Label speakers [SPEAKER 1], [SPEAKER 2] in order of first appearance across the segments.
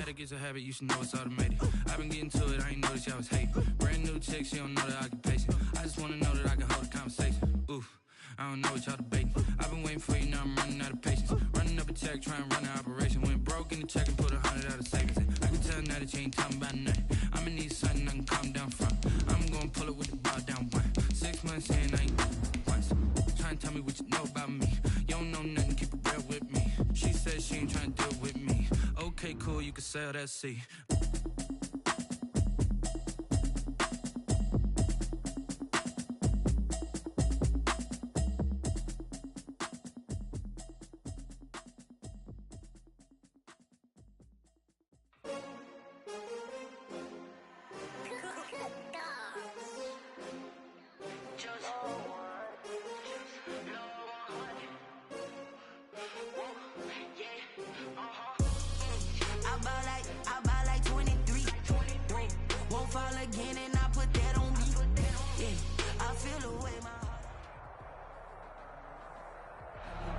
[SPEAKER 1] automatic, it's a habit, you should know it's automated. I've been getting to it, I ain't noticed y'all was hating. Brand new chick, she don't know the occupation. I just wanna know that I can hold a conversation. Oof, I don't know what y'all debating. I've been waiting for you, now I'm running out of patience. Running up a check, trying to run an operation. Went broke in the check and put 100 out of savings in. I can tell now that you ain't talking about nothing. I'ma need something I can calm down from. I'm gonna pull it with the ball down one. 6 months in, I ain't once. Trying to tell me what you know about me. You don't know nothing, keep it real with me. She said she ain't trying to deal with me. Okay, cool, you can sell that seat.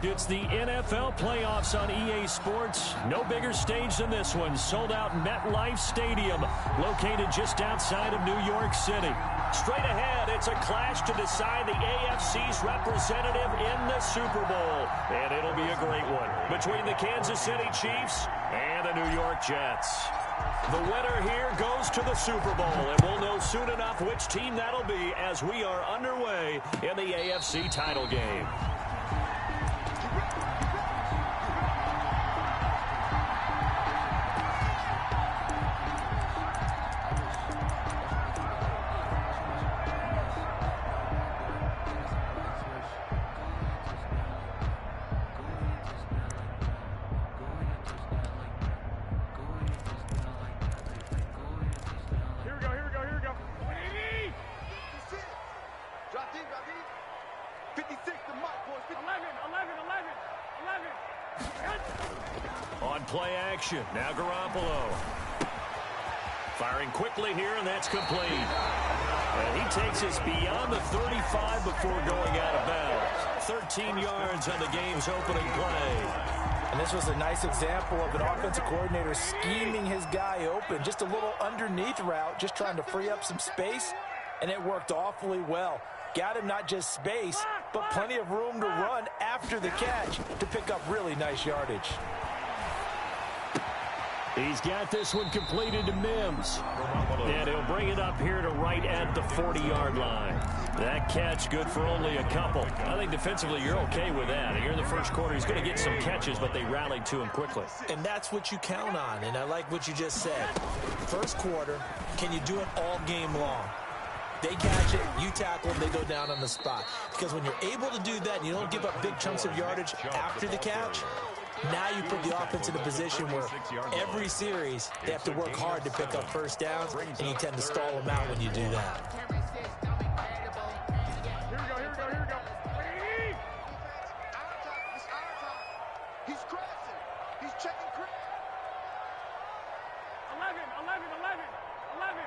[SPEAKER 2] It's the NFL playoffs on EA Sports. No bigger stage than this one. Sold out MetLife Stadium, located just outside of New York City. Straight ahead, it's a clash to decide the AFC's representative in the Super Bowl. And it'll be a great one between the Kansas City Chiefs and the New York Jets. The winner here goes to the Super Bowl, and we'll know soon enough which team that'll be as we are underway in the AFC title game. Now Garoppolo firing quickly here, and that's complete. And he takes us beyond the 35 before going out of bounds. 13 yards on the game's opening play.
[SPEAKER 3] And this was a nice example of an offensive coordinator scheming his guy open. Just a little underneath route, just trying to free up some space, and it worked awfully well. Got him not just space, but plenty of room to run after the catch to pick up really nice yardage.
[SPEAKER 2] He's got this one completed to Mims. And he'll bring it up here to right at the 40-yard line. That catch good for only a couple. I think defensively you're okay with that. Here in the first quarter, he's going to get some catches, but they rallied to him quickly.
[SPEAKER 3] And that's what you count on, and I like what you just said. First quarter, can you do it all game long? They catch it, you tackle them, they go down on the spot. Because when you're able to do that and you don't give up big chunks of yardage after the catch, now you put the offense in a position where every series they have to work hard to pick up first downs, and you tend to stall them out when you do that.
[SPEAKER 4] Here we go. He's crashing. He's checking Chris. 11.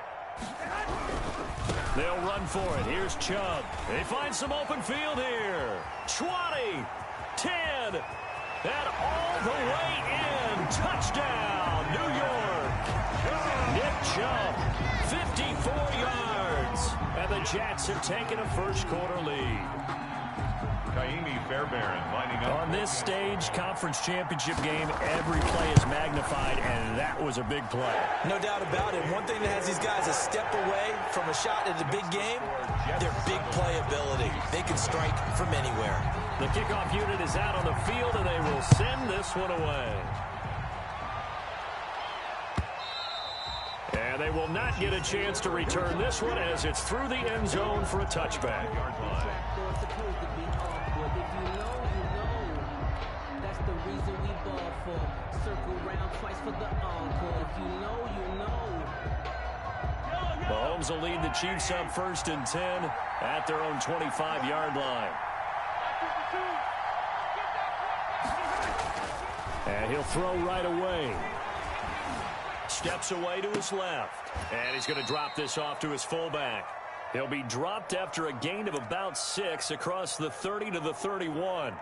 [SPEAKER 2] They'll run for it. Here's Chubb. They find some open field here. 20, 10. And all the way in. Touchdown, New York. Nick Chubb, 54 yards. And the Jets have taken a first-quarter lead.
[SPEAKER 5] Kaimi Fairbairn lining up.
[SPEAKER 2] On this stage, conference championship game, every play is magnified, and that was a big play.
[SPEAKER 3] No doubt about it. One thing that has these guys a step away from a shot at a big game, their big play ability. They can strike from anywhere.
[SPEAKER 2] The kickoff unit is out on the field, and they will send this one away. And they will not get a chance to return this one as it's through the end zone for a touchback. Mahomes will lead the Chiefs up 1st and 10 at their own 25-yard line. And he'll throw right away. Steps away to his left. And he's going to drop this off to his fullback. He'll be dropped after a gain of about 6 across the 30 to the 31.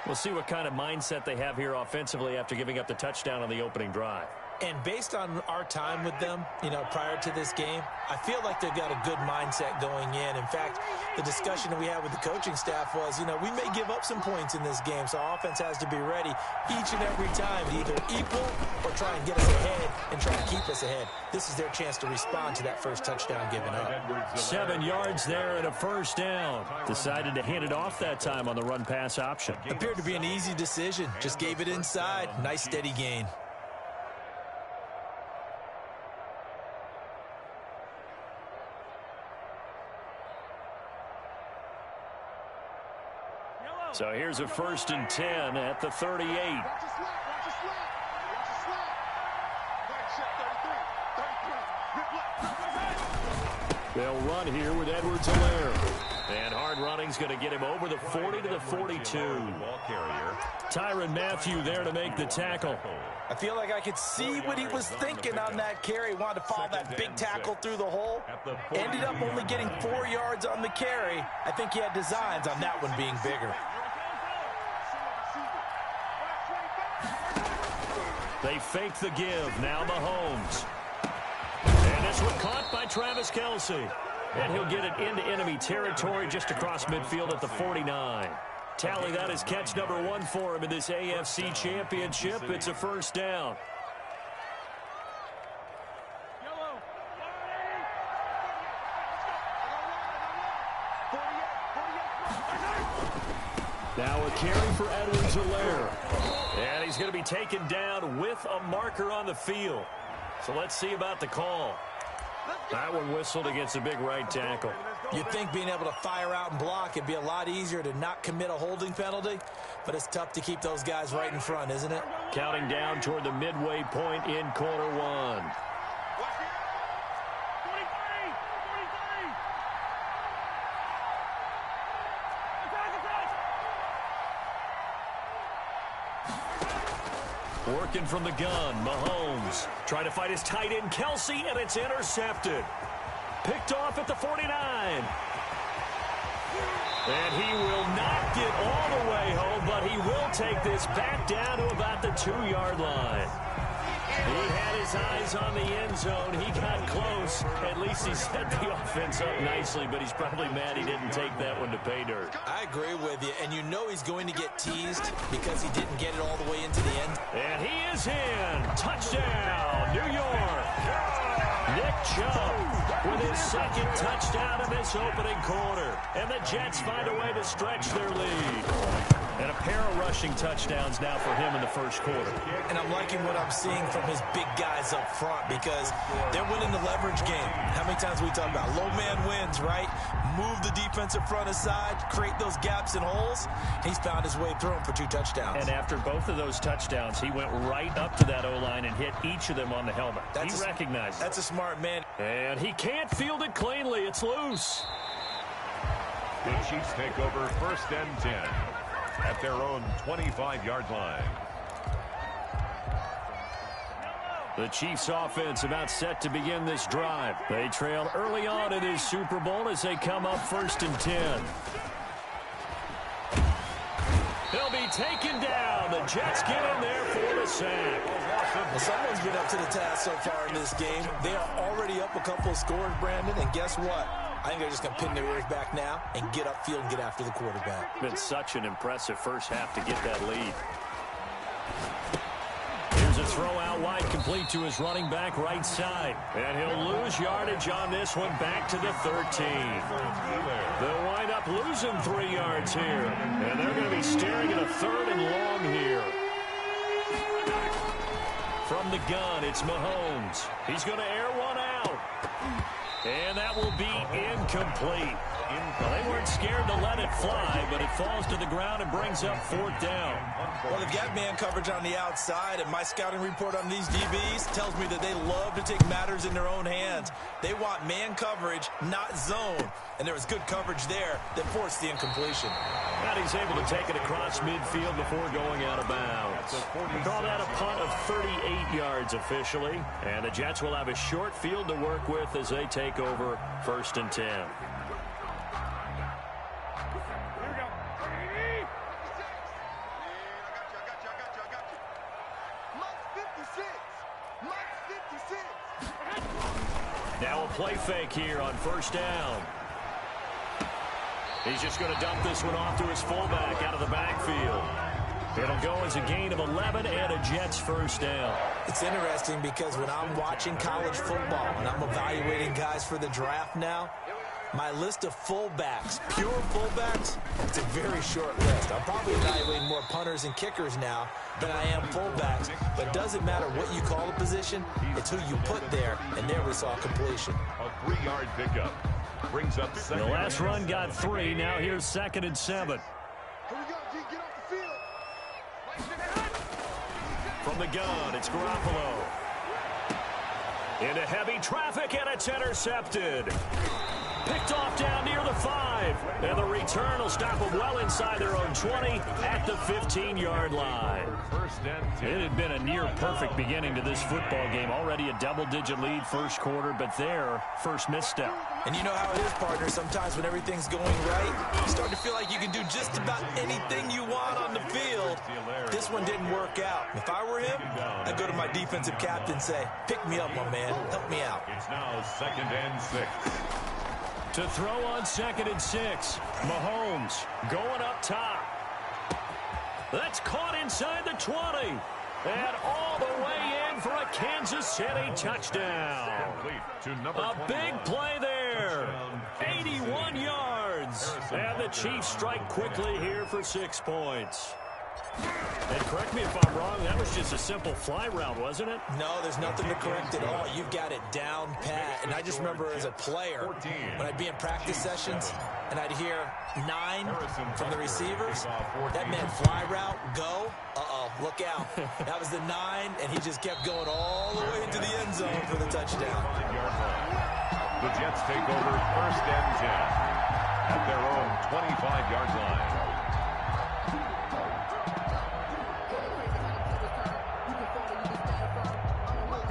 [SPEAKER 2] We'll see what kind of mindset they have here offensively after giving up the touchdown on the opening drive.
[SPEAKER 3] And based on our time with them, prior to this game, I feel like they've got a good mindset going in. In fact, the discussion that we had with the coaching staff was, we may give up some points in this game, so our offense has to be ready each and every time to either equal or try and get us ahead and try to keep us ahead. This is their chance to respond to that first touchdown given up.
[SPEAKER 2] 7 yards there and a first down. Decided to hand it off that time on the run-pass option.
[SPEAKER 3] Appeared to be an easy decision. Just gave it inside. Nice steady gain.
[SPEAKER 2] So here's a 1st and 10 at the 38.
[SPEAKER 4] Watch your slap, watch your slap. Watch your slap. Right check, 33.
[SPEAKER 2] They'll run here with Edwards-Helaire. And hard running's going to get him over the 40 to the 42. Tyrann Mathieu there to make the tackle.
[SPEAKER 3] I feel like I could see what he was thinking on that carry. Wanted to follow that big tackle through the hole. Ended up only getting 4 yards on the carry. I think he had designs on that one being bigger.
[SPEAKER 2] They fake the give. Now Mahomes. And this one caught by Travis Kelce. And he'll get it into enemy territory just across midfield at the 49. Tally that is catch number 1 for him in this AFC Championship. It's a first down. Now a carry for Edwards-Helaire. And he's going to be taken down with a marker on the field. So let's see about the call. That one whistled against a big right tackle.
[SPEAKER 3] You'd think being able to fire out and block it'd be a lot easier to not commit a holding penalty, but it's tough to keep those guys right in front, isn't it?
[SPEAKER 2] Counting down toward the midway point in quarter 1. Working from the gun, Mahomes trying to fight his tight end Kelce, and it's intercepted. Picked off at the 49. And he will not get all the way home, but he will take this back down to about the 2-yard line. He had his eyes on the end zone. He got close. At least he set the offense up nicely, but he's probably mad he didn't take that one to pay dirt.
[SPEAKER 3] I agree with you, and you know he's going to get teased because he didn't get it all the way into the end.
[SPEAKER 2] And he is in. Touchdown, New York. Nick Chubb with his 2nd touchdown in this opening quarter. And the Jets find a way to stretch their lead. And a pair of rushing touchdowns now for him in the first quarter.
[SPEAKER 3] And I'm liking what I'm seeing from his big guys up front because they're winning the leverage game. How many times we talk about low man wins, right? Move the defensive front aside, create those gaps and holes. He's found his way through them for 2 touchdowns.
[SPEAKER 2] And after both of those touchdowns, he went right up to that O-line and hit each of them on the helmet. He recognized it.
[SPEAKER 3] That's a smart man.
[SPEAKER 2] And he can't field it cleanly. It's loose.
[SPEAKER 5] The Chiefs take over 1st and 10 at their own 25-yard line.
[SPEAKER 2] The Chiefs offense about set to begin this drive. They trail early on in this Super Bowl as they come up 1st and 10. He'll be taken down. The Jets get in there for the sack.
[SPEAKER 3] Well, someone's been up to the task so far in this game. They are already up a couple of scores, Brandon, and guess what? I think they're just going to pin their ears back now and get upfield and get after the quarterback.
[SPEAKER 2] Been such an impressive first half to get that lead. Here's a throw out wide, complete to his running back right side. And he'll lose yardage on this one, back to the 13. They'll wind up losing 3 yards here. And they're going to be staring at a 3rd and long here. From the gun, it's Mahomes. He's going to air one out. And that will be incomplete. Well, they weren't scared to let it fly, but it falls to the ground and brings up 4th down.
[SPEAKER 3] Well, they've got man coverage on the outside, and my scouting report on these DBs tells me that they love to take matters in their own hands. They want man coverage, not zone. And there was good coverage there that forced the incompletion.
[SPEAKER 2] And he's able to take it across midfield before going out of bounds. We call that a punt of 38 yards officially. And the Jets will have a short field to work with as they take over 1st and 10. Now a play fake here on first down. He's just going to dump this one off to his fullback out of the backfield. It'll go as a gain of 11 and a Jets first down.
[SPEAKER 3] It's interesting because when I'm watching college football and I'm evaluating guys for the draft now, my list of fullbacks, pure fullbacks, it's a very short list. I'm probably evaluating more punters and kickers now than I am fullbacks. But it doesn't matter what you call a position, it's who you put there. And there we saw completion.
[SPEAKER 5] A 3-yard pickup. Brings up second.
[SPEAKER 2] The last run got 3. Now here's 2nd and 7.
[SPEAKER 4] Here we go, G. Get off the field.
[SPEAKER 2] From the gun, it's Garoppolo. Into heavy traffic, and it's intercepted. Picked off down near the 5. And the return will stop them well inside their own 20 at the 15-yard line. It had been a near-perfect beginning to this football game. Already a double-digit lead first quarter, but their first misstep.
[SPEAKER 3] And you know how it is, partner. Sometimes when everything's going right, you start to feel like you can do just about anything you want on the field. This one didn't work out. If I were him, I'd go to my defensive captain and say, pick me up, my man. Help me out.
[SPEAKER 5] It's now 2nd and 6.
[SPEAKER 2] To throw on 2nd and 6. Mahomes going up top. That's caught inside the 20. And all the way in for a Kansas City touchdown. A big play there. 81 yards. And the Chiefs strike quickly here for 6 points. And correct me if I'm wrong, that was just a simple fly route, wasn't it?
[SPEAKER 3] No, there's nothing to correct at all. You've got it down pat. And I just remember as a player, when I'd be in practice sessions and I'd hear 9 from the receivers, that meant fly route, go, look out. That was the 9, and he just kept going all the way into the end zone for the touchdown.
[SPEAKER 5] The Jets take over 1st and 10 at their own 25-yard line.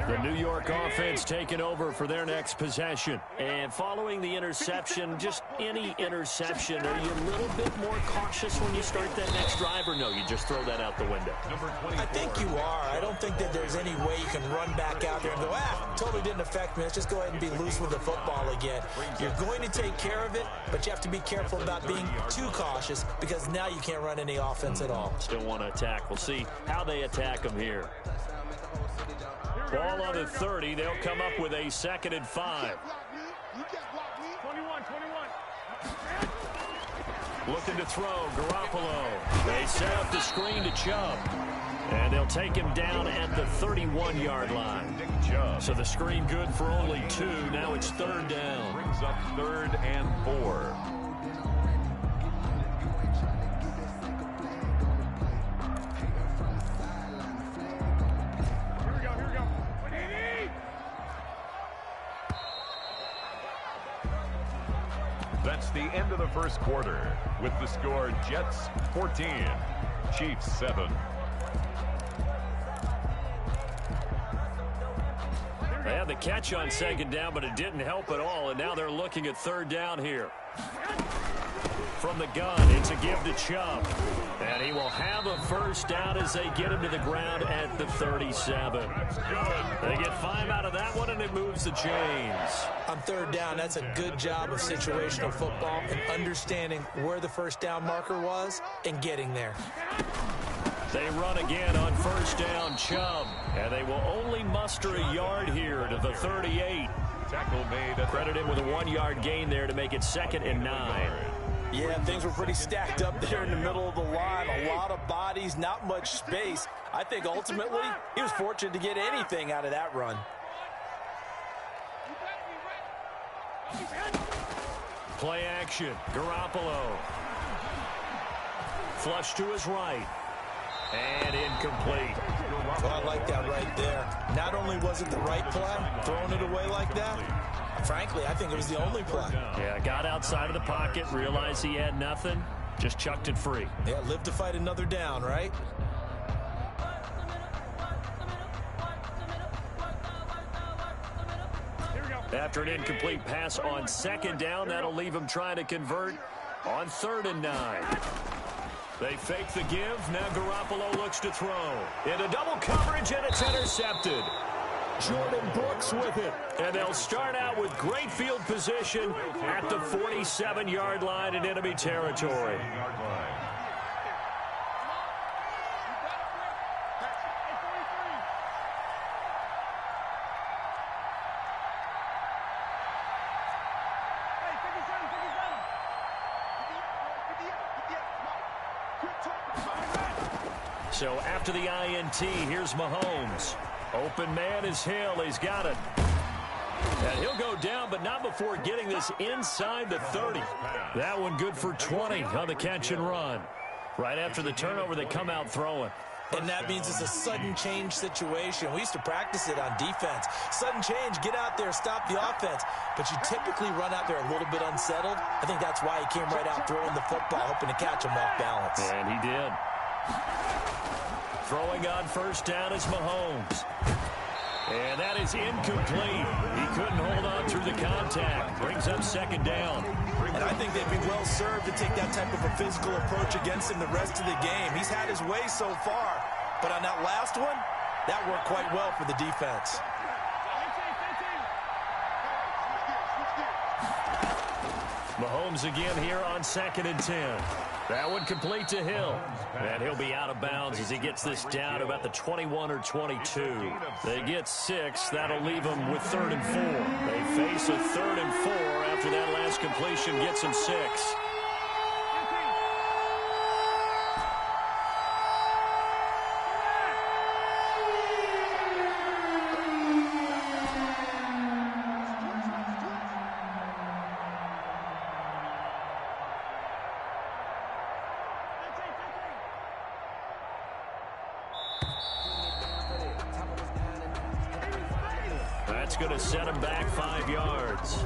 [SPEAKER 2] The New York offense taking over for their next possession. And following the interception, just any interception, are you a little bit more cautious when you start that next drive, or no, you just throw that out the window?
[SPEAKER 3] I think you are. I don't think that there's any way you can run back out there and go, totally didn't affect me. Let's just go ahead and be loose with the football again. You're going to take care of it, but you have to be careful about being too cautious because now you can't run any offense at all.
[SPEAKER 2] Still want to attack. We'll see how they attack them here. Ball on the 30. They'll come up with a 2nd and 5.
[SPEAKER 4] 21.
[SPEAKER 2] Looking to throw, Garoppolo. They set up the screen to Chubb. And they'll take him down at the 31-yard line. So the screen good for only 2. Now it's 3rd down.
[SPEAKER 5] Brings up 3rd and 4. That's the end of the first quarter with the score Jets 14, Chiefs 7.
[SPEAKER 2] They had the catch on 2nd down, but it didn't help at all, and now they're looking at 3rd down here. From the gun, it's a give to Chubb. And he will have a first down as they get him to the ground at the 37. They get 5 out of that one, and it moves the chains.
[SPEAKER 3] On 3rd down, that's a good job of situational football and understanding where the first down marker was and getting there.
[SPEAKER 2] They run again on 1st down, Chubb. And they will only muster a yard here to the 38.
[SPEAKER 5] Tackle made.
[SPEAKER 2] Credit him with a 1-yard gain there to make it 2nd and 9.
[SPEAKER 3] Yeah, things were pretty stacked up there in the middle of the line. A lot of bodies, not much space. I think ultimately he was fortunate to get anything out of that run.
[SPEAKER 2] Play action. Garoppolo. Flush to his right. And incomplete.
[SPEAKER 3] Well, I like that right there. Not only was it the right play, throwing it away like that, frankly, I think it was the only play.
[SPEAKER 2] Yeah, got outside of the pocket, realized he had nothing, just chucked it free.
[SPEAKER 3] Yeah, live to fight another down, right?
[SPEAKER 2] After an incomplete pass on 2nd down, that'll leave him trying to convert on 3rd and 9. They fake the give. Now Garoppolo looks to throw. Into double coverage, and it's intercepted. Jordan Brooks with it. And they'll start out with great field position at the 47-yard line in enemy territory. So after the INT, here's Mahomes. Open man is Hill. He's got it. And he'll go down, but not before getting this inside the 30. That one good for 20 on the catch and run. Right after the turnover, they come out throwing.
[SPEAKER 3] And that means it's a sudden change situation. We used to practice it on defense. Sudden change, get out there, stop the offense. But you typically run out there a little bit unsettled. I think that's why he came right out throwing the football, hoping to catch him off balance.
[SPEAKER 2] And he did. Throwing on first down is Mahomes. And that is incomplete. He couldn't hold on through the contact. Brings up second down.
[SPEAKER 3] And I think they'd be well served to take that type of a physical approach against him the rest of the game. He's had his way so far. But on that last one, that worked quite well for the defense.
[SPEAKER 2] Mahomes again here on 2nd and 10. That one complete to Hill. And he'll be out of bounds as he gets this down about the 21 or 22. They get 6. That'll leave them with 3rd and 4. They face a 3rd and 4 after that last completion gets them 6. That's going to set him back 5 yards.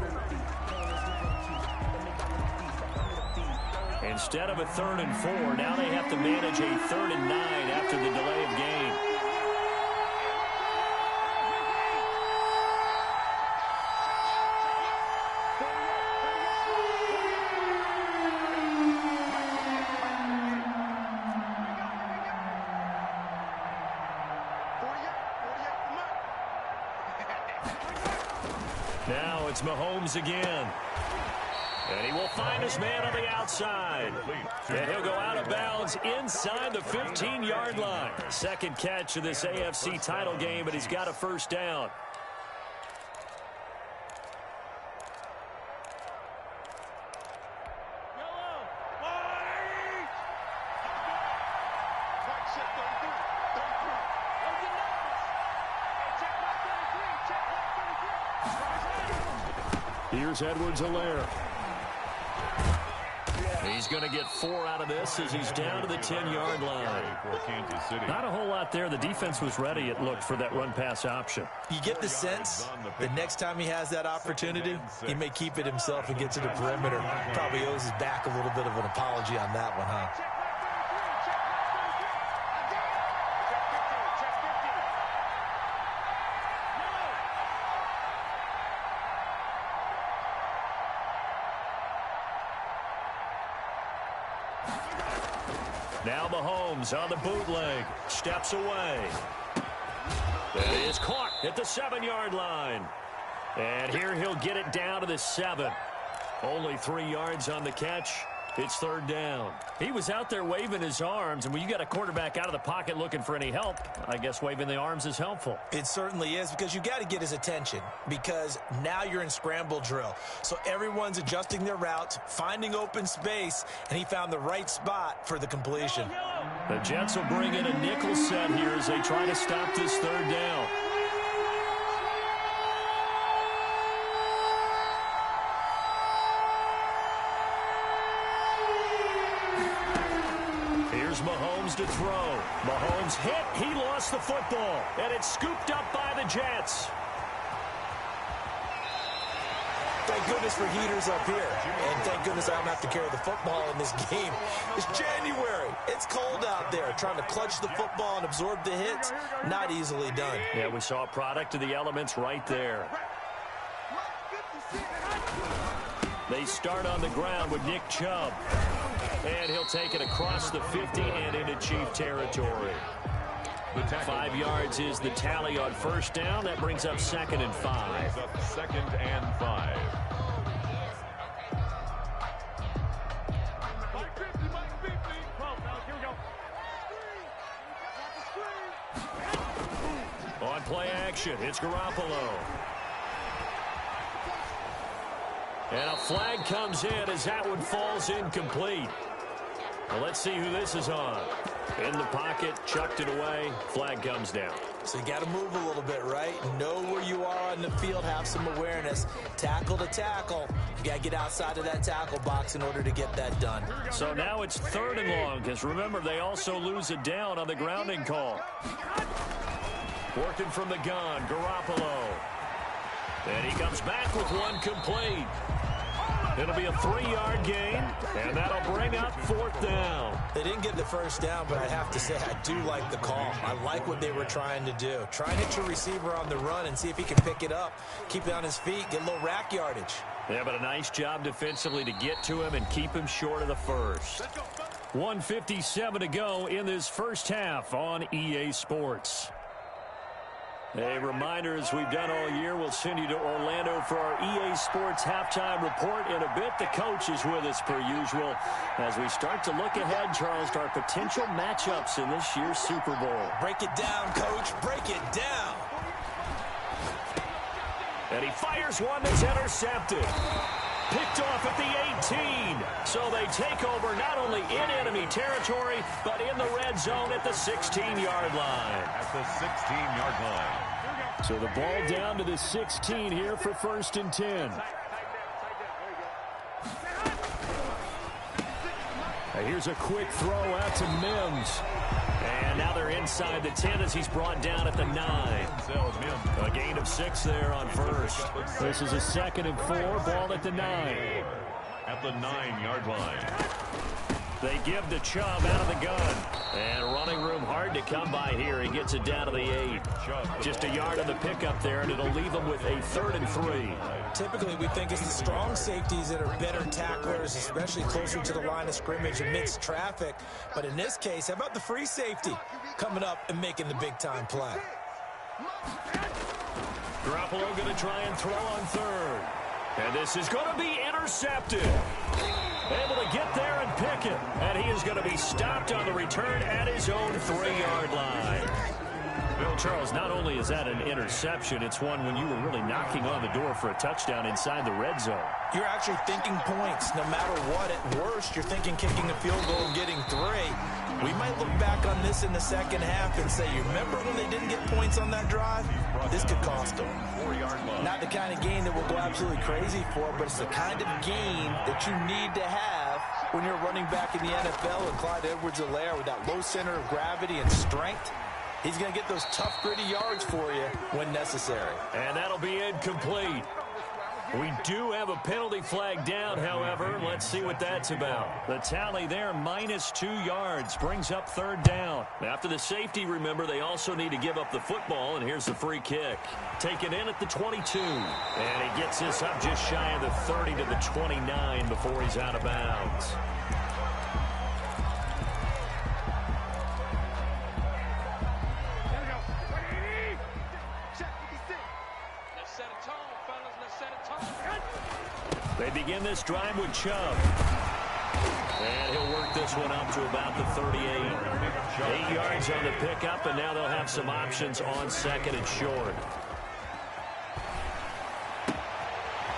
[SPEAKER 2] Instead of a 3rd and 4, now they have to manage a 3rd and 9 after the delay of game. Now it's Mahomes again. And he will find his man on the outside. And he'll go out of bounds inside the 15-yard line. Second catch of this AFC title game, but he's got a first down. Here's Edwards-Helaire. He's going to get 4 out of this as he's down to the 10-yard line. Not a whole lot there. The defense was ready, it looked, for that run-pass option.
[SPEAKER 3] You get the sense the next time he has that opportunity, he may keep it himself and get to the perimeter. Probably owes his back a little bit of an apology on that one, huh?
[SPEAKER 2] Now Mahomes on the bootleg. Steps away. That is caught at the 7-yard line. And here he'll get it down to the 7. Only 3 yards on the catch. It's 3rd down. He was out there waving his arms, and when you got a quarterback out of the pocket looking for any help, I guess waving the arms is helpful.
[SPEAKER 3] It certainly is, because you got to get his attention, because now you're in scramble drill. So everyone's adjusting their routes, finding open space, and he found the right spot for the completion.
[SPEAKER 2] The Jets will bring in a nickel set here as they try to stop this 3rd down. Mahomes to throw. Mahomes hit. He lost the football. And it's scooped up by the Jets.
[SPEAKER 3] Thank goodness for heaters up here. And thank goodness I don't have to carry the football in this game. It's January. It's cold out there. Trying to clutch the football and absorb the hits, not easily done.
[SPEAKER 2] Yeah, we saw a product of the elements right there. They start on the ground with Nick Chubb. And he'll take it across the 50 and into Chief territory. 5 yards is the tally on first down. That brings up 2nd and 5.
[SPEAKER 5] Second and 5.
[SPEAKER 2] On play action, it's Garoppolo. And a flag comes in as that one falls incomplete. Well, let's see who this is on. In the pocket, chucked it away, flag comes down.
[SPEAKER 3] So you got to move a little bit, right? Know where you are on the field, have some awareness. Tackle to tackle. You got to get outside of that tackle box in order to get that done.
[SPEAKER 2] So now it's 3rd and long, because remember, they also lose a down on the grounding call. Working from the gun, Garoppolo. And he comes back with one complete. It'll be a 3-yard gain, and that'll bring up 4th down.
[SPEAKER 3] They didn't get the first down, but I have to say I do like the call. I like what they were trying to do. Try and hit your receiver on the run and see if he can pick it up, keep it on his feet, get a little rack yardage.
[SPEAKER 2] Yeah, but a nice job defensively to get to him and keep him short of the first. 1:57 to go in this first half on EA Sports. A reminder, as we've done all year, we'll send you to Orlando for our EA Sports halftime report. In a bit, the coach is with us per usual as we start to look ahead, Charles, to our potential matchups in this year's Super Bowl.
[SPEAKER 3] Break it down, Coach. Break it down.
[SPEAKER 2] And he fires one that's intercepted. Picked off at the 18. So they take over not only in enemy territory, but in the red zone at the 16-yard line.
[SPEAKER 5] At the 16-yard line.
[SPEAKER 2] So the ball down to the 16 here for 1st and 10. Here's a quick throw out to Mims. And now they're inside the 10 as he's brought down at the 9. A gain of 6 there on first. This is a 2nd and 4, ball at the 9.
[SPEAKER 5] At the 9-yard line.
[SPEAKER 2] They give to Chubb out of the gun. And running room hard to come by here. He gets it down to the 8. Just a yard on the pickup there, and it'll leave him with a 3rd and 3.
[SPEAKER 3] Typically, we think it's the strong safeties that are better tacklers, especially closer to the line of scrimmage amidst traffic. But in this case, how about the free safety coming up and making the big-time play?
[SPEAKER 2] Garoppolo going to try and throw on 3rd. And this is going to be intercepted. Able to get there and pick it. And he is going to be stopped on the return at his own 3-yard line. Bill Charles, not only is that an interception, it's one when you were really knocking on the door for a touchdown inside the red zone.
[SPEAKER 3] You're actually thinking points. No matter what, at worst, you're thinking kicking a field goal and getting 3. We might look back on this in the second half and say, you remember when they didn't get points on that drive? This could cost them. Not the kind of game that we'll go absolutely crazy for, but it's the kind of game that you need to have when you're running back in the NFL. And Clyde Edwards-Helaire with that low center of gravity and strength, he's going to get those tough, gritty yards for you when necessary.
[SPEAKER 2] And that'll be incomplete. We do have a penalty flag down, however. Let's see what that's about. The tally there, -2 yards, brings up 3rd down. After the safety, remember, they also need to give up the football, and here's the free kick. Taken in at the 22. And he gets this up just shy of the 30 to the 29 before he's out of bounds. They begin this drive with Chubb. And he'll work this one up to about the 38. 8 yards on the pickup, and now they'll have some options on 2nd and short.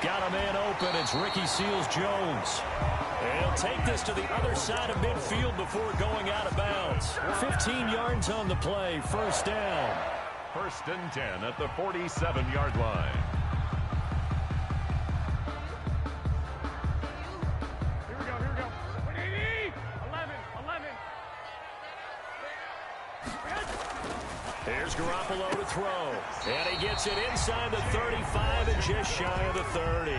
[SPEAKER 2] Got a man open. It's Ricky Seals-Jones. And he'll take this to the other side of midfield before going out of bounds. 15 yards on the play. 1st down.
[SPEAKER 5] 1st and 10 at the 47-yard line.
[SPEAKER 2] Here's Garoppolo to throw. And he gets it inside the 35 and just shy of the 30.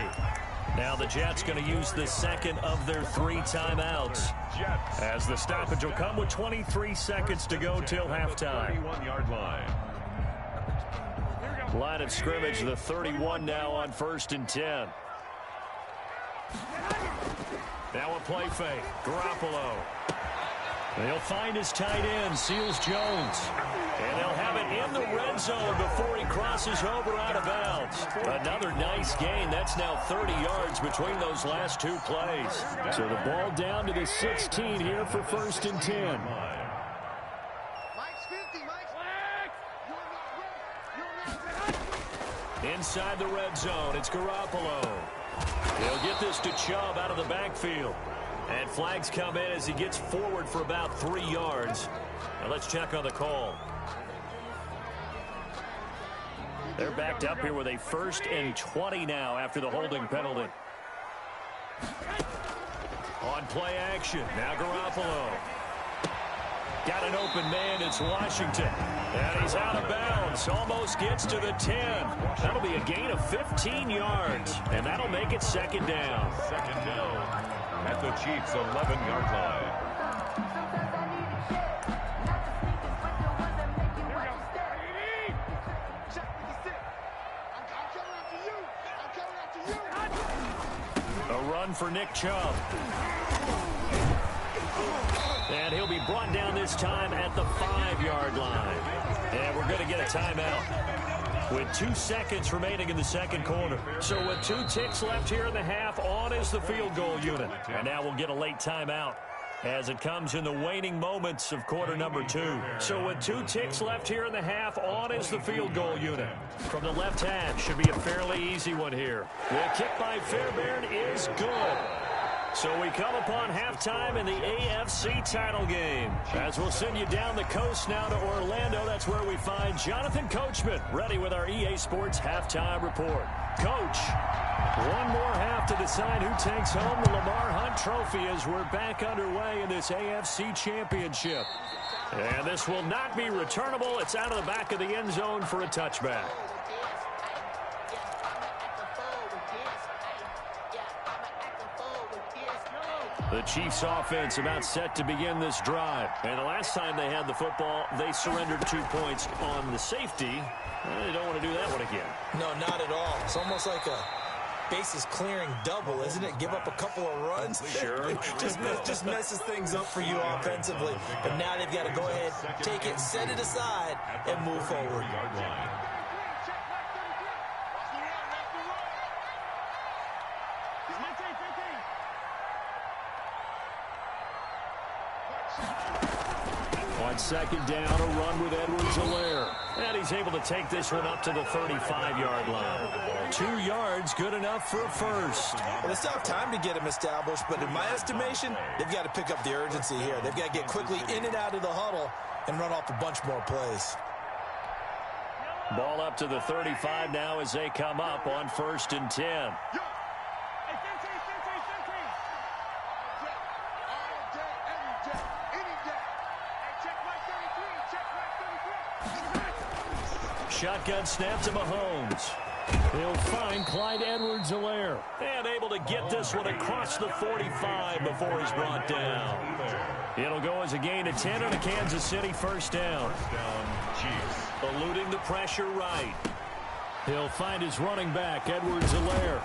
[SPEAKER 2] Now the Jets going to use the 2nd of their 3 timeouts. As the stoppage will come with 23 seconds to go till halftime.
[SPEAKER 5] 31-yard line.
[SPEAKER 2] Line of scrimmage, the 31 now on 1st and 10. Now a play fake. Garoppolo. They'll find his tight end, Seals Jones. And they'll have it in the red zone before he crosses over out of bounds. Another nice gain. That's now 30 yards between those last two plays. So the ball down to the 16 here for 1st and 10. Inside the red zone, it's Garoppolo. He'll get this to Chubb out of the backfield. And flags come in as he gets forward for about 3 yards. Now let's check on the call. They're backed up here with a 1st and 20 now after the holding penalty. On play action, now Garoppolo. Got an open man, it's Washington. And he's out of bounds, almost gets to the 10. That'll be a gain of 15 yards, and that'll make it 2nd down.
[SPEAKER 5] 2nd down at the Chiefs' 11-yard line.
[SPEAKER 2] A run for Nick Chubb. And he'll be brought down this time at the 5-yard line. And we're going to get a timeout with 2 seconds remaining in the 2nd quarter. So with 2 ticks left here in the half, on is the field goal unit. And now we'll get a late timeout as it comes in the waning moments of quarter number 2. So with 2 ticks left here in the half, on is the field goal unit. From the left half, should be a fairly easy one here. The kick by Fairbairn is good. So we come upon halftime in the AFC title game. As we'll send you down the coast now to Orlando, that's where we find Jonathan Coachman, ready with our EA Sports halftime report. Coach, one more half to decide who takes home the Lamar Hunt Trophy as we're back underway in this AFC Championship. And this will not be returnable. It's out of the back of the end zone for a touchback. The Chiefs offense about set to begin this drive. And the last time they had the football, they surrendered 2 points on the safety. They don't want to do that one again.
[SPEAKER 3] No, not at all. It's almost like a bases clearing double, isn't it? Give up a couple of runs.
[SPEAKER 2] Sure.
[SPEAKER 3] just messes things up for you offensively. But now they've got to go ahead, take it, set it aside, and move forward.
[SPEAKER 2] On 2nd down, a run with Edwards-Helaire. And he's able to take this one up to the 35-yard line. 2 yards, good enough for a first.
[SPEAKER 3] Well, they still have time to get him established, but in my estimation, they've got to pick up the urgency here. They've got to get quickly in and out of the huddle and run off a bunch more plays.
[SPEAKER 2] Ball up to the 35 now as they come up on 1st and 10. Shotgun snap to Mahomes. He'll find Clyde Edwards-Helaire. And able to get this one across the 45 before he's brought down. It'll go as a gain of 10 on a Kansas City 1st down.
[SPEAKER 5] Chiefs.
[SPEAKER 2] Eluding the pressure right. He'll find his running back, Edwards-Helaire.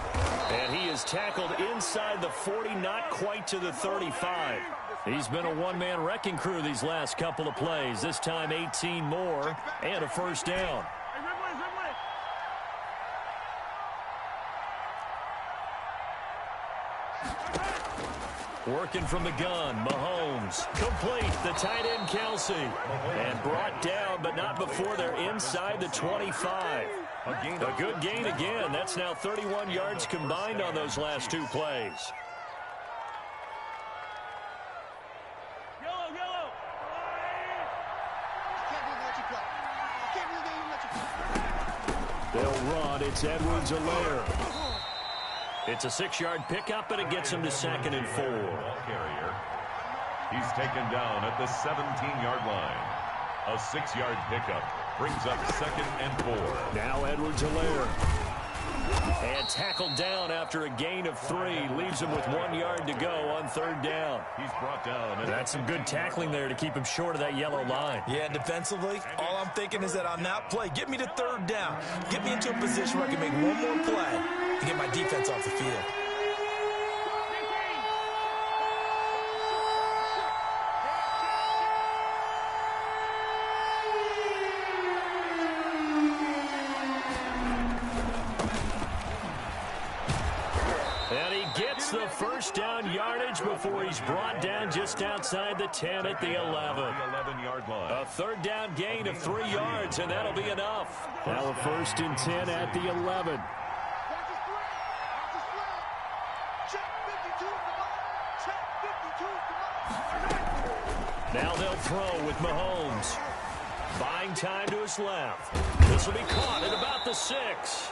[SPEAKER 2] And he is tackled inside the 40, not quite to the 35. He's been a one-man wrecking crew these last couple of plays. This time 18 more and a 1st down. Working from the gun, Mahomes. Complete, the tight end, Kelsey. And brought down, but not before they're inside the 25. A good gain again. That's now 31 yards combined on those last 2 plays. They'll run. It's Edwards-Helaire. It's a 6-yard pickup, and it gets him to 2nd and 4.
[SPEAKER 5] He's taken down at the 17-yard line. A 6-yard pickup brings up 2nd and 4.
[SPEAKER 2] Now Edwards-Helaire. And tackled down after a gain of 3. Leaves him with 1 yard to go on 3rd down.
[SPEAKER 5] He's brought down.
[SPEAKER 2] That's some good tackling there to keep him short of that yellow line.
[SPEAKER 3] Yeah, defensively, all I'm thinking is that on that play, get me to 3rd down. Get me into a position where I can make one more play and get my defense off the field.
[SPEAKER 2] the first down yardage before he's brought down just outside the 10 at the 11.
[SPEAKER 5] 11-yard line.
[SPEAKER 2] A third down gain of 3 yards, and that'll be enough. Now a 1st and 10 at the 11. Now they'll throw with Mahomes. Buying time to his left. This will be caught at about the 6.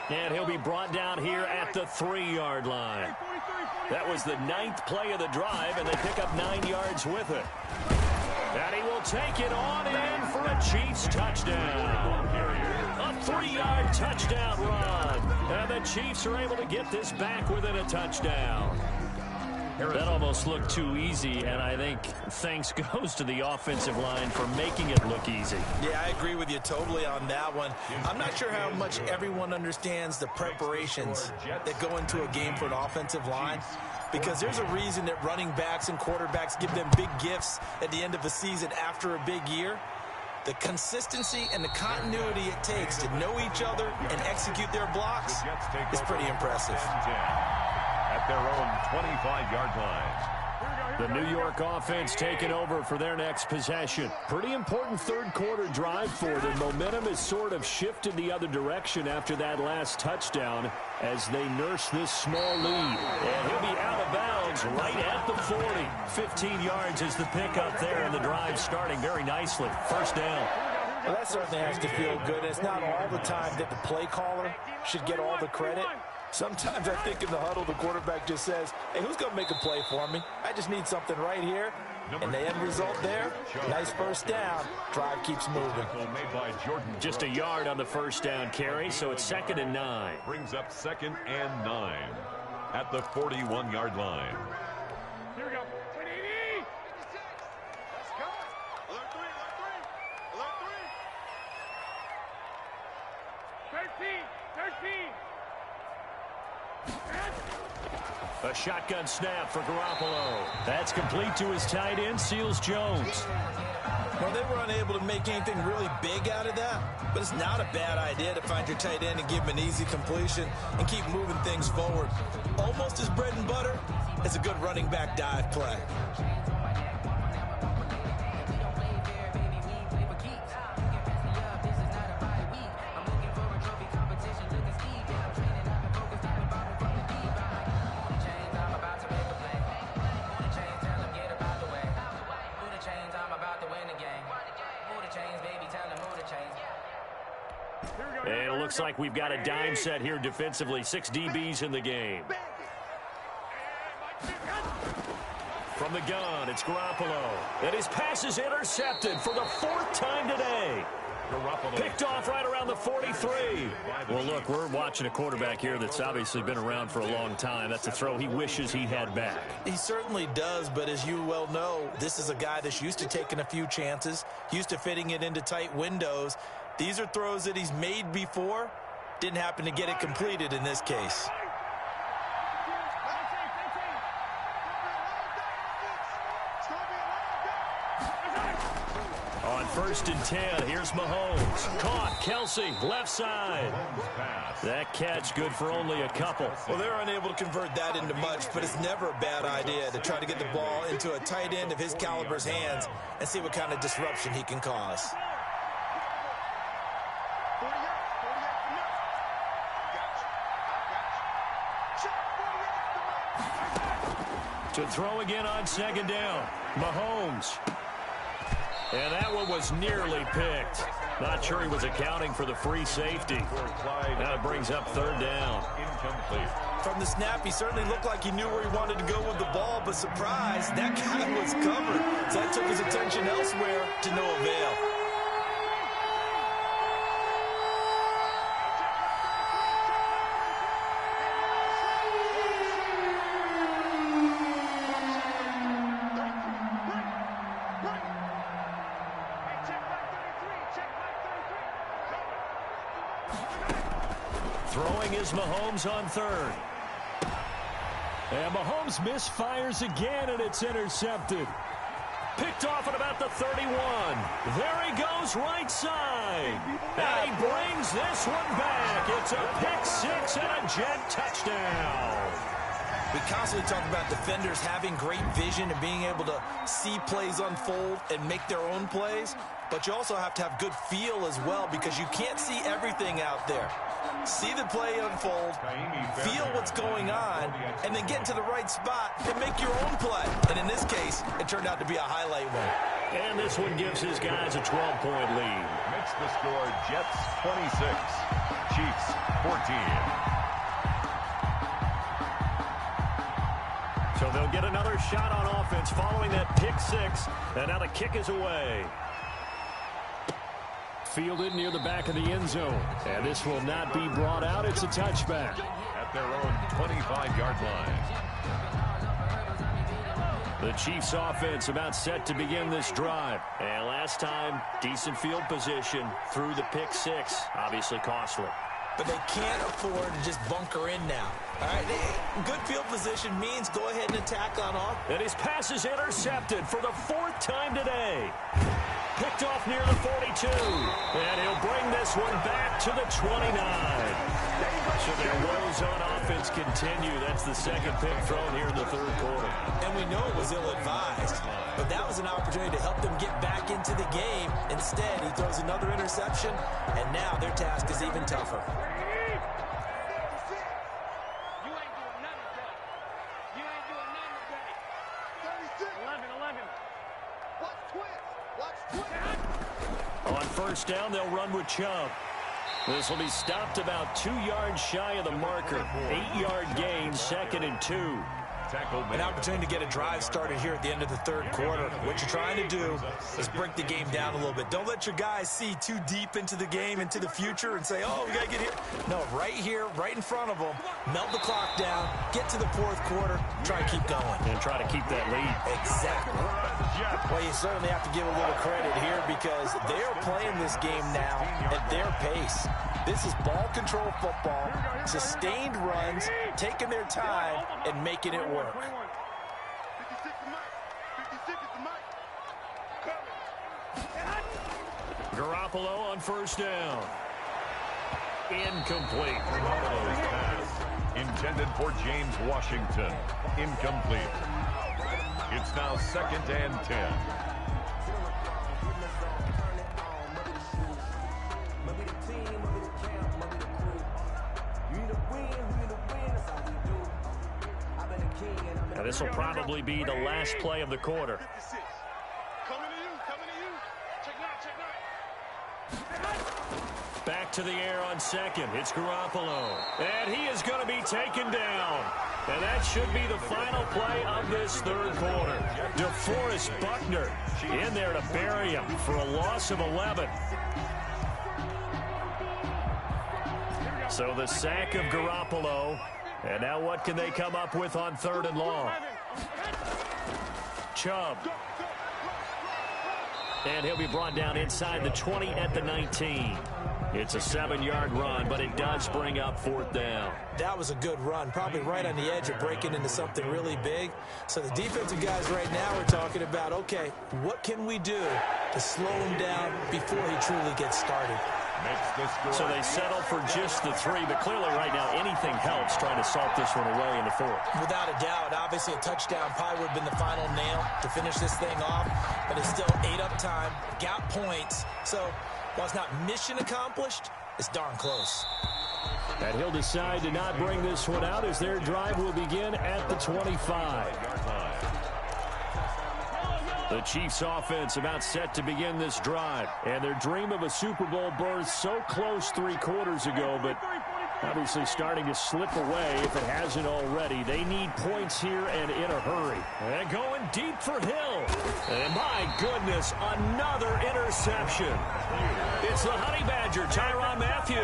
[SPEAKER 2] And he'll be brought down here at the 3-yard line. That was the 9th play of the drive, and they pick up 9 yards with it. And he will take it on in for a Chiefs touchdown. A 3-yard touchdown run. And the Chiefs are able to get this back within a touchdown. That almost looked too easy, and I think thanks goes to the offensive line for making it look easy.
[SPEAKER 3] Yeah, I agree with you totally on that one. I'm not sure how much everyone understands the preparations that go into a game for an offensive line, because there's a reason that running backs and quarterbacks give them big gifts at the end of the season after a big year. The consistency and the continuity it takes to know each other and execute their blocks is pretty impressive.
[SPEAKER 5] At their own 25-yard line.
[SPEAKER 2] The New York offense taking over for their next possession. Pretty important third-quarter drive for them. Momentum has sort of shifted the other direction after that last touchdown as they nurse this small lead. And he'll be out of bounds right at the 40. 15 yards is the pickup there, and the drive starting very nicely. First down.
[SPEAKER 3] Well, that certainly has to feel good. It's not all the time that the play caller should get all the credit. Sometimes I think in the huddle, the quarterback just says, hey, who's going to make a play for me? I just need something right here. And the end result there, nice first down. Drive keeps moving.
[SPEAKER 2] Just a yard on the first down carry, so it's 2nd and 9.
[SPEAKER 5] Brings up 2nd and 9 at the 41-yard line.
[SPEAKER 4] Here we go. 180. Let's go. Alert 3. Alert 3. 13.
[SPEAKER 2] A shotgun snap for Garoppolo. That's complete to his tight end, Seals Jones.
[SPEAKER 3] Well, they were unable to make anything really big out of that, but it's not a bad idea to find your tight end and give him an easy completion and keep moving things forward. Almost as bread and butter as a good running back dive play.
[SPEAKER 2] And it looks like we've got a dime set here defensively. 6 DBs in the game. From the gun, it's Garoppolo. And his pass is intercepted for the 4th time today. Picked off right around the 43. Well, look, we're watching a quarterback here that's obviously been around for a long time. That's a throw he wishes he had back.
[SPEAKER 3] He certainly does, but as you well know, this is a guy that's used to taking a few chances, used to fitting it into tight windows. These are throws that he's made before. Didn't happen to get it completed in this case.
[SPEAKER 2] On 1st and 10, here's Mahomes. Caught, Kelsey, left side. That catch good for only a couple.
[SPEAKER 3] Well, they're unable to convert that into much, but it's never a bad idea to try to get the ball into a tight end of his caliber's hands and see what kind of disruption he can cause.
[SPEAKER 2] To throw again on 2nd down. Mahomes. And that one was nearly picked. Not sure he was accounting for the free safety. Now it brings up 3rd down.
[SPEAKER 5] Incomplete.
[SPEAKER 3] From the snap, he certainly looked like he knew where he wanted to go with the ball, but surprise, that guy was covered. So that took his attention elsewhere to no avail.
[SPEAKER 2] Throwing is Mahomes on 3rd. And Mahomes misfires again, and it's intercepted. Picked off at about the 31. There he goes right side. And he brings this one back. It's a pick 6 and a jet touchdown.
[SPEAKER 3] We constantly talk about defenders having great vision and being able to see plays unfold and make their own plays, but you also have to have good feel as well because you can't see everything out there. See the play unfold, feel what's going on, and then get into the right spot and make your own play. And in this case, it turned out to be a highlight one.
[SPEAKER 2] And this one gives his guys a 12-point lead.
[SPEAKER 5] Makes the score Jets 26, Chiefs 14.
[SPEAKER 2] So they'll get another shot on offense following that pick six. And now the kick is away. Fielded near the back of the end zone. And this will not be brought out. It's a touchback.
[SPEAKER 5] At their own 25-yard line.
[SPEAKER 2] The Chiefs offense about set to begin this drive. And last time, decent field position through the pick six. Obviously costly.
[SPEAKER 3] But they can't afford to just bunker in now. All right, good field position means go ahead and attack on off.
[SPEAKER 2] And his pass is intercepted for the 4th time today. Picked off near the 42. And he'll bring this one back to the 29. So their woes on offense continue. That's the second pick thrown here in the 3rd quarter.
[SPEAKER 3] And we know it was ill-advised. But that was an opportunity to help them get back into the game. Instead, he throws another interception, and now their task is even tougher.
[SPEAKER 2] On first down, they'll run with Chubb. This will be stopped about 2 yards shy of the marker. 8-yard gain, 2nd and 2.
[SPEAKER 3] An opportunity to get a drive started here at the end of the 3rd quarter. What you're trying to do is break the game down a little bit. Don't let your guys see too deep into the game, into the future, and say, oh, we got to get here. No, right here, right in front of them, melt the clock down, get to the 4th quarter, try and keep going.
[SPEAKER 2] And try to keep that lead.
[SPEAKER 3] Exactly. Well, you certainly have to give a little credit here because they're playing this game now at their pace. This is ball control football, sustained runs, taking their time, and making it work.
[SPEAKER 2] Garoppolo on first down. Incomplete.
[SPEAKER 5] Pass intended for James Washington. Incomplete. It's now 2nd and 10.
[SPEAKER 2] Now this will probably be the last play of the quarter. Back to the air on second. It's Garoppolo. And he is going to be taken down. And that should be the final play of this 3rd quarter. DeForest Buckner in there to bury him for a loss of 11. So the sack of Garoppolo. And now what can they come up with on 3rd and long? Chubb. And he'll be brought down inside the 20 at the 19. It's a 7-yard run, but it does bring up 4th down.
[SPEAKER 3] That was a good run, probably right on the edge of breaking into something really big. So the defensive guys right now are talking about, okay, what can we do to slow him down before he truly gets started?
[SPEAKER 2] So they settle for just the 3, but clearly right now anything helps trying to salt this one away in the 4th.
[SPEAKER 3] Without a doubt, obviously a touchdown probably would have been the final nail to finish this thing off, but it's still ate up time, got points. So while it's not mission accomplished, it's darn close.
[SPEAKER 2] And he'll decide to not bring this one out as their drive will begin at the 25. The Chiefs offense about set to begin this drive. And their dream of a Super Bowl berth so close 3 quarters ago, but obviously starting to slip away if it hasn't already. They need points here and in a hurry. And going deep for Hill. And my goodness, another interception. It's the Honey Badger, Tyrann Mathieu.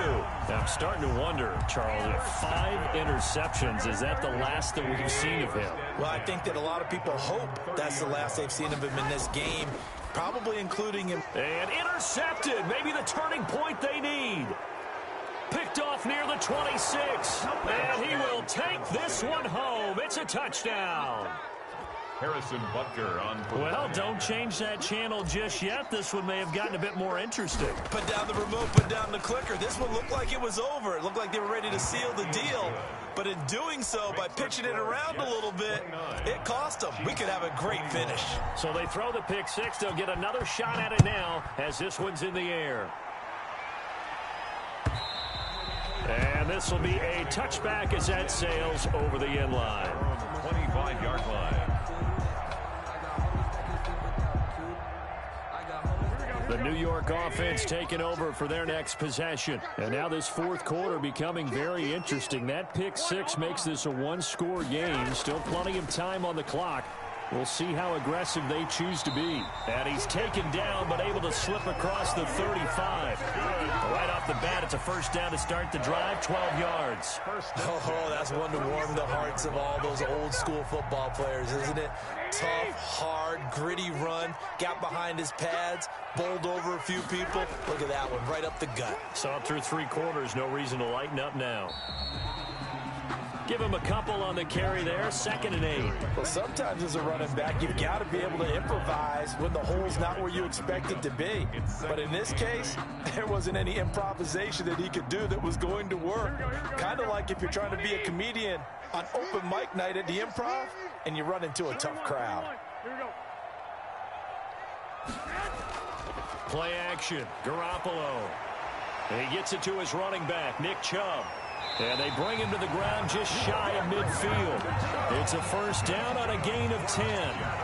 [SPEAKER 2] Now I'm starting to wonder, Charles, if 5 interceptions, is that the last that we've seen of him?
[SPEAKER 3] Well, I think that a lot of people hope that's the last they've seen of him in this game, probably including him.
[SPEAKER 2] And intercepted, maybe the turning point they need. Picked off near the 26. And he will take this one home. It's a touchdown.
[SPEAKER 5] Harrison Butker on.
[SPEAKER 2] Well, don't change that channel just yet. This one may have gotten a bit more interesting.
[SPEAKER 3] Put down the remote, put down the clicker. This one looked like it was over. It looked like they were ready to seal the deal. But in doing so, by pitching it around a little bit, it cost them. We could have a great finish.
[SPEAKER 2] So they throw the pick six. They'll get another shot at it now as this one's in the air. And this will be a touchback as that sails over the end line.
[SPEAKER 5] 25-yard line.
[SPEAKER 2] The New York offense taking over for their next possession. And now this fourth quarter becoming very interesting. That pick six makes this a one-score game. Still plenty of time on the clock. We'll see how aggressive they choose to be. And he's taken down but able to slip across the 35. Right off the bat, it's a first down to start the drive, 12 yards.
[SPEAKER 3] Oh, that's one to warm the hearts of all those old-school football players, isn't it? Tough, hard, gritty run, got behind his pads, bowled over a few people. Look at that one, right up the gut.
[SPEAKER 2] Saw it through three quarters, no reason to lighten up now. Give him a couple on the carry there, 2nd and 8.
[SPEAKER 3] Well, sometimes as a running back, you've got to be able to improvise when the hole's not where you expect it to be. But in this case, there wasn't any improvisation that he could do that was going to work. Kind of like if you're trying to be a comedian on open mic night at the Improv and you run into a tough crowd.
[SPEAKER 2] Play action, Garoppolo. And he gets it to his running back, Nick Chubb. And they bring him to the ground just shy of midfield. It's a first down on a gain of 10.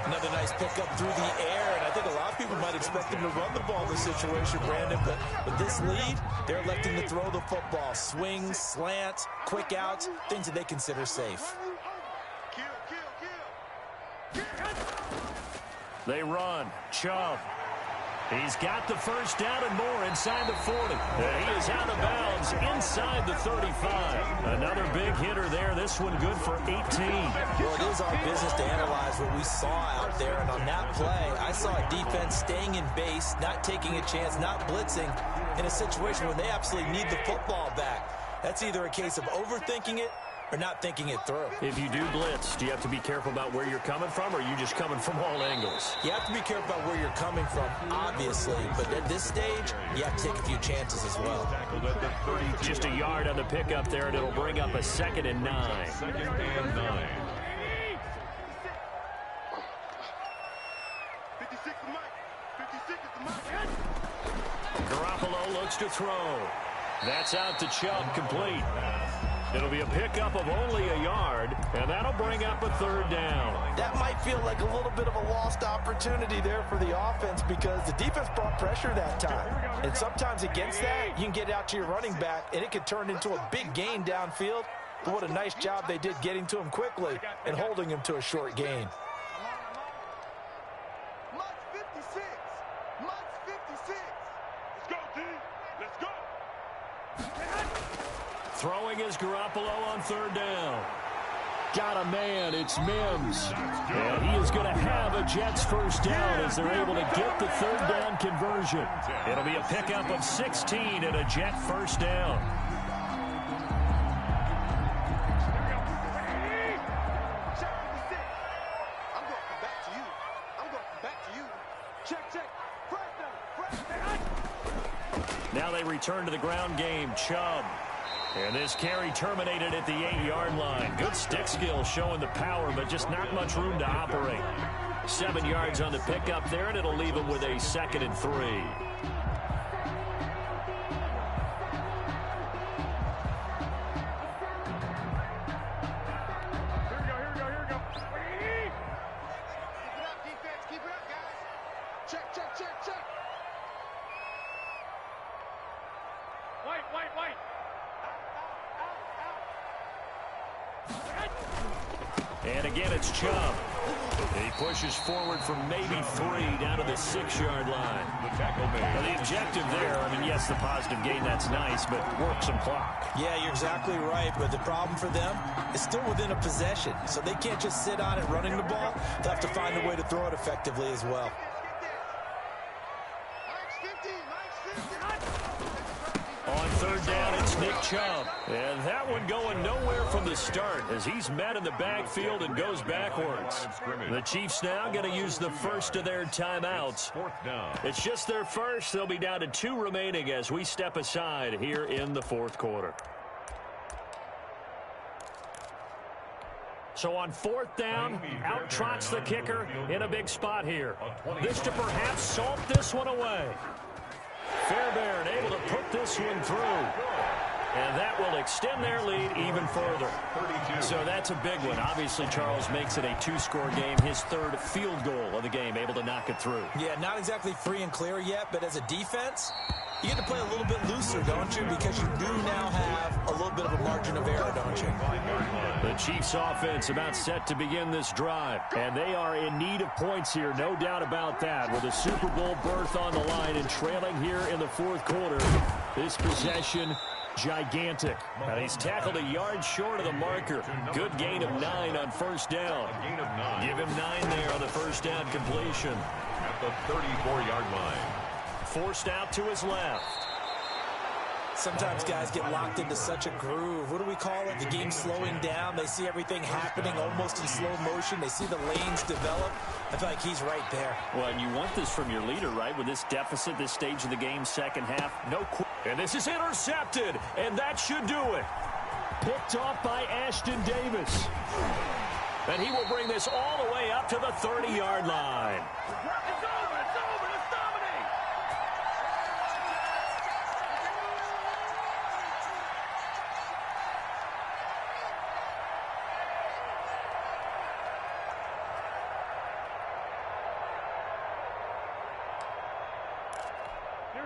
[SPEAKER 3] Another nice pickup through the air, and I think a lot of people might expect him to run the ball in this situation, Brandon, but with this lead, they're electing to throw the football. Swings, slants, quick outs, things that they consider safe.
[SPEAKER 2] They run. Chubb. He's got the first down and more inside the 40. And he is out of bounds inside the 35. Another big hitter there. This one good for 18.
[SPEAKER 3] Well, it is our business to analyze what we saw out there. And on that play, I saw a defense staying in base, not taking a chance, not blitzing in a situation where they absolutely need the football back. That's either a case of overthinking it or not thinking it through.
[SPEAKER 2] If you do blitz, do you have to be careful about where you're coming from, or are you just coming from all angles?
[SPEAKER 3] You have to be careful about where you're coming from, obviously, but at this stage, you have to take a few chances as well.
[SPEAKER 2] Just a yard on the pickup there, and it'll bring up a 2nd and 9.
[SPEAKER 5] 2nd and 9.
[SPEAKER 4] 56 is Mike. 56 is Mike.
[SPEAKER 2] Garoppolo looks to throw. That's out to Chubb, complete. It'll be a pickup of only a yard, and that'll bring up a 3rd down.
[SPEAKER 3] That might feel like a little bit of a lost opportunity there for the offense because the defense brought pressure that time. And sometimes against that, you can get out to your running back, and it could turn into a big gain downfield. But what a nice job they did getting to him quickly and holding him to a short gain.
[SPEAKER 4] Mike's 56. Mike's 56. Let's go, team. Let's go.
[SPEAKER 2] Throwing is Garoppolo on 3rd down. Got a man, it's Mims. And he is going to have a Jets first down as they're able to get the 3rd down conversion. It'll be a pickup of 16 and a Jet first down.
[SPEAKER 4] I'm going back to you. I'm going back to you. Check, check. First down.
[SPEAKER 2] Now they return to the ground game. Chubb. And this carry terminated at the 8-yard line. Good stick skill showing the power, but just not much room to operate. 7 yards on the pickup there, and it'll leave him with a 2nd and 3. And again, it's Chubb. He pushes forward for maybe 3 down to the 6-yard line.
[SPEAKER 5] The tackle made.
[SPEAKER 2] Well, the objective there, I mean, yes, the positive gain, that's nice, but work some clock.
[SPEAKER 3] Yeah, you're exactly right, but the problem for them is still within a possession, so they can't just sit on it running the ball. They'll have to find a way to throw it effectively as well.
[SPEAKER 4] Mike's 50. Mike's 50.
[SPEAKER 2] On 3rd third down, it's Nick Chubb. And that one going nowhere from the start as he's met in the backfield and goes backwards. The Chiefs now going to use the first of their timeouts. It's just their first. They'll be down to 2 remaining as we step aside here in the fourth quarter. So on fourth down, out trots the kicker in a big spot here. This to perhaps salt this one away. Fairbairn able to put this one through. And that will extend their lead even further. So that's a big one. Obviously, Charles makes it a 2-score game. His third field goal of the game, able to knock it through.
[SPEAKER 3] Yeah, not exactly free and clear yet, but as a defense, you get to play a little bit looser, don't you? Because you do now have a little bit of a margin of error, don't you?
[SPEAKER 2] The Chiefs offense about set to begin this drive. And they are in need of points here, no doubt about that. With a Super Bowl berth on the line and trailing here in the fourth quarter. This possession gigantic. And he's tackled a yard short of the marker. Good gain of 9 on first down. Give him 9 there on the first down completion.
[SPEAKER 5] At the 34-yard line.
[SPEAKER 2] Forced out to his left.
[SPEAKER 3] Sometimes guys get locked into such a groove. What do we call it? The game slowing down. They see everything happening almost in slow motion. They see the lanes develop. I feel like he's right there.
[SPEAKER 2] Well, and you want this from your leader, right? With this deficit, this stage of the game, second half. And this is intercepted, and that should do it. Picked off by Ashton Davis. And he will bring this all the way up to the 30-yard line.
[SPEAKER 4] It's over. Let's dominate.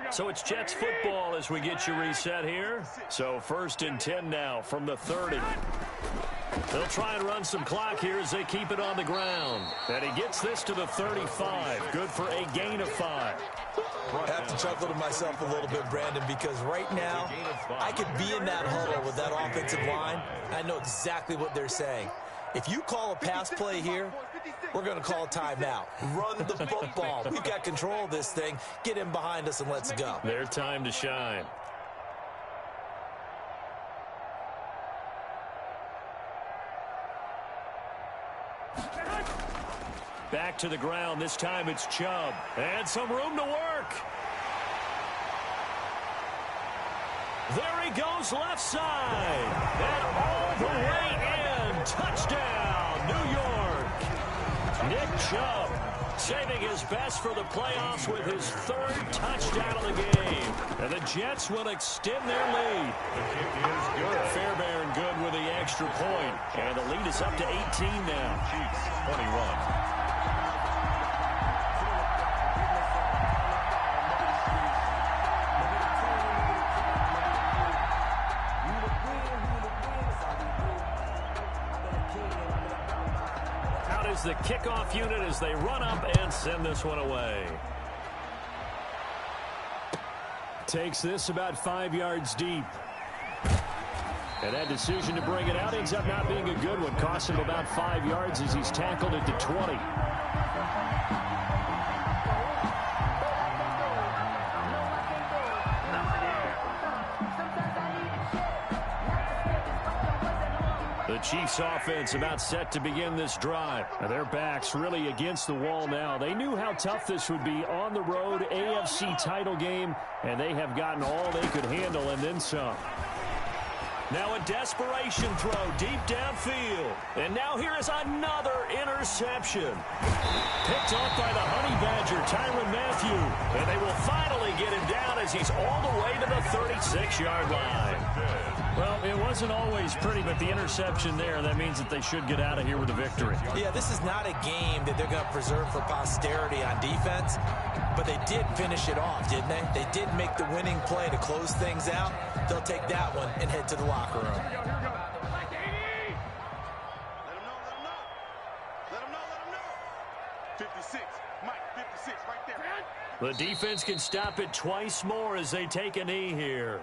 [SPEAKER 2] So it's Jets football as we get you reset here. So 1st and 10 now from the 30. They'll try and run some clock here as they keep it on the ground. And he gets this to the 35. Good for a gain of 5.
[SPEAKER 3] I have to chuckle to myself a little bit, Brandon, because right now I could be in that huddle with that offensive line. I know exactly what they're saying. If you call a pass play here, we're going to call a timeout. Run the football. We've got control of this thing. Get in behind us and let's go.
[SPEAKER 2] Their time to shine. Back to the ground. This time it's Chubb. And some room to work. There he goes left side. And all the way in. Touchdown, New York. Nick Chubb saving his best for the playoffs with his 3rd touchdown of the game. And the Jets will extend their lead. Fairbairn good with the extra point. And the lead is up to 18 now.
[SPEAKER 5] Chiefs 21.
[SPEAKER 2] The kickoff unit as they run up and send this one away. Takes this about 5 yards deep. And that decision to bring it out ends up not being a good one. Costs him about 5 yards as he's tackled at the 20. The Chiefs offense about set to begin this drive. And their backs really against the wall now. They knew how tough this would be on the road, AFC title game, and they have gotten all they could handle and then some. Now a desperation throw deep downfield. And now here is another interception. Picked off by the Honey Badger, Tyrann Mathieu. And they will finally get him down as he's all the way to the 36-yard line. Well, it wasn't always pretty, but the interception there, that means that they should get out of here with a victory.
[SPEAKER 3] Yeah, this is not a game that they're going to preserve for posterity on defense, but they did finish it off, didn't they? They did make the winning play to close things out. They'll take that one and head to the locker room.
[SPEAKER 4] Let him know. 56. Mike, 56 right there.
[SPEAKER 2] The defense can stop it twice more as they take a knee here.